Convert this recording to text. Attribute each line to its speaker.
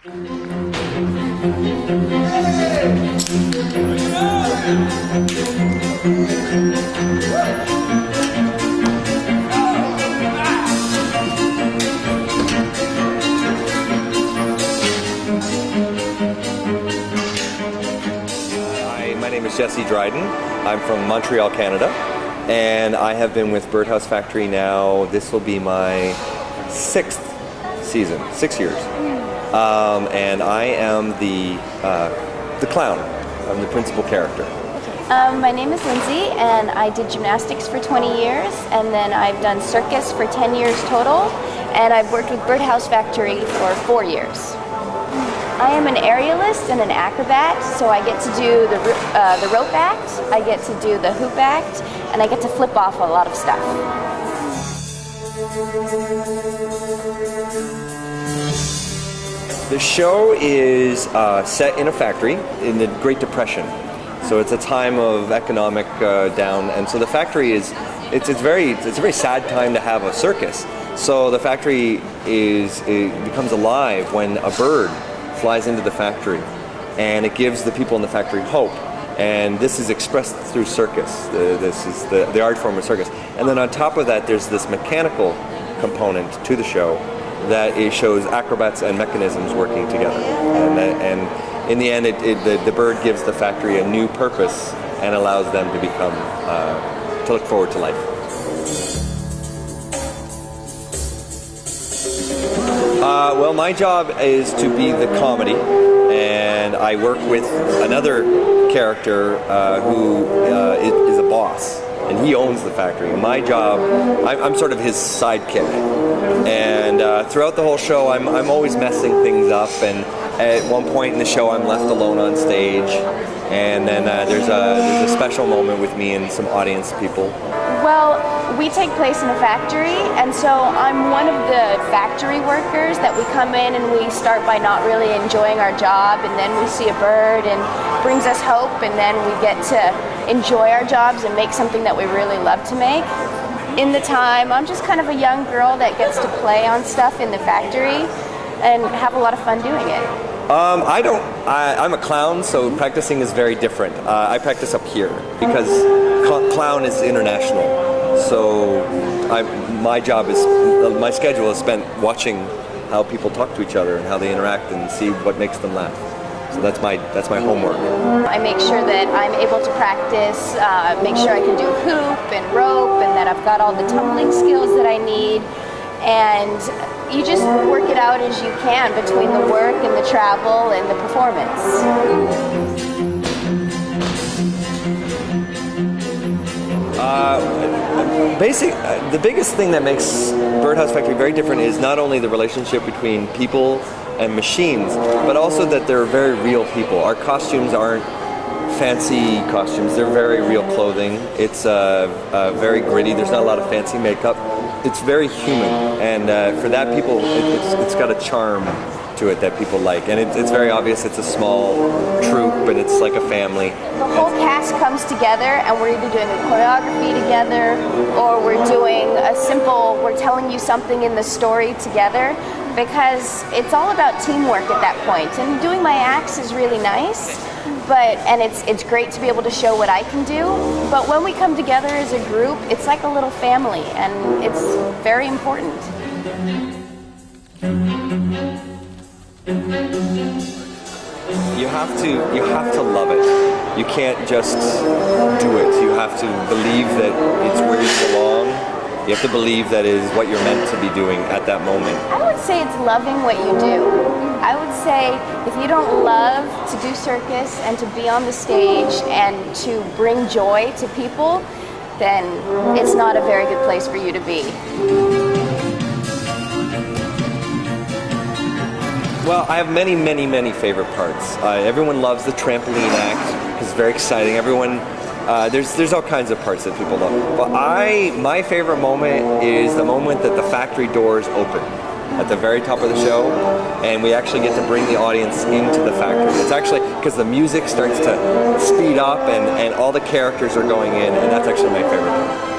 Speaker 1: My name is Jesse Dryden. I'm from Montreal, Canada, and I have been with Birdhouse Factory now. This will be my 6th season, 6 years, and I am the clown. I'm the principal character.
Speaker 2: My name is Lindsay, and I did gymnastics for 20 years, and then I've done circus for 10 years total, and I've worked with Birdhouse Factory for 4 years. I am an aerialist and an acrobat, so I get to do the rope act, I get to do the hoop act, and I get to flip off a lot of stuff.
Speaker 1: The show is set in a factory in the Great Depression, so it's a time of economic down, and so the factory is it's a very sad time to have a circus. So the factory becomes alive when a bird flies into the factory, and it gives the people in the factory hope. And this is expressed through circus. This is the art form of circus. And then on top of that, there's this mechanical component to the show that it shows acrobats and mechanisms working together. And in the end, the bird gives the factory a new purpose and allows them to become to look forward to life. Well, my job is to be the comedy, and I work with another character who is a boss, and he owns the factory. And my job, I'm sort of his sidekick, and throughout the whole show, I'm always messing things up, and at one point in the show, I'm left alone on stage, and then there's a special moment with me and some audience people.
Speaker 2: Well, we take place in a factory, and so I'm one of the factory workers that we come in and we start by not really enjoying our job, and then we see a bird and brings us hope, and then we get to enjoy our jobs and make something that we really love to make. In the time, I'm just kind of a young girl that gets to play on stuff in the factory and have a lot of fun doing it.
Speaker 1: I'm a clown, so practicing is very different. I practice up here because clown is international. So my schedule is spent watching how people talk to each other and how they interact and see what makes them laugh. So that's my homework.
Speaker 2: I make sure that I'm able to practice, make sure I can do hoop and rope, and that I've got all the tumbling skills that I need. And you just work it out as you can between the work and the travel and the performance.
Speaker 1: The biggest thing that makes Birdhouse Factory very different is not only the relationship between people and machines, but also that they're very real people. Our costumes aren't fancy costumes, they're very real clothing. It's very gritty, there's not a lot of fancy makeup. It's very human, and for that it's got a charm to it that people like, and it's very obvious it's a small troupe and it's like a family.
Speaker 2: The whole cast comes together, and we're either doing a choreography together or we're telling you something in the story together, because it's all about teamwork at that point. And doing my acts is really nice, and it's great to be able to show what I can do, but when we come together as a group, it's like a little family, and it's very important.
Speaker 1: You have to love it. You can't just do it. You have to believe that it's where you belong. You have to believe that is what you're meant to be doing at that moment.
Speaker 2: I would say it's loving what you do. I would say if you don't love to do circus and to be on the stage and to bring joy to people, then it's not a very good place for you to be.
Speaker 1: Well, I have many, many, many favorite parts. Everyone loves the trampoline act because it's very exciting. There's all kinds of parts that people love. But my favorite moment is the moment that the factory doors open at the very top of the show, and we actually get to bring the audience into the factory. It's actually because the music starts to speed up and all the characters are going in, and that's actually my favorite part.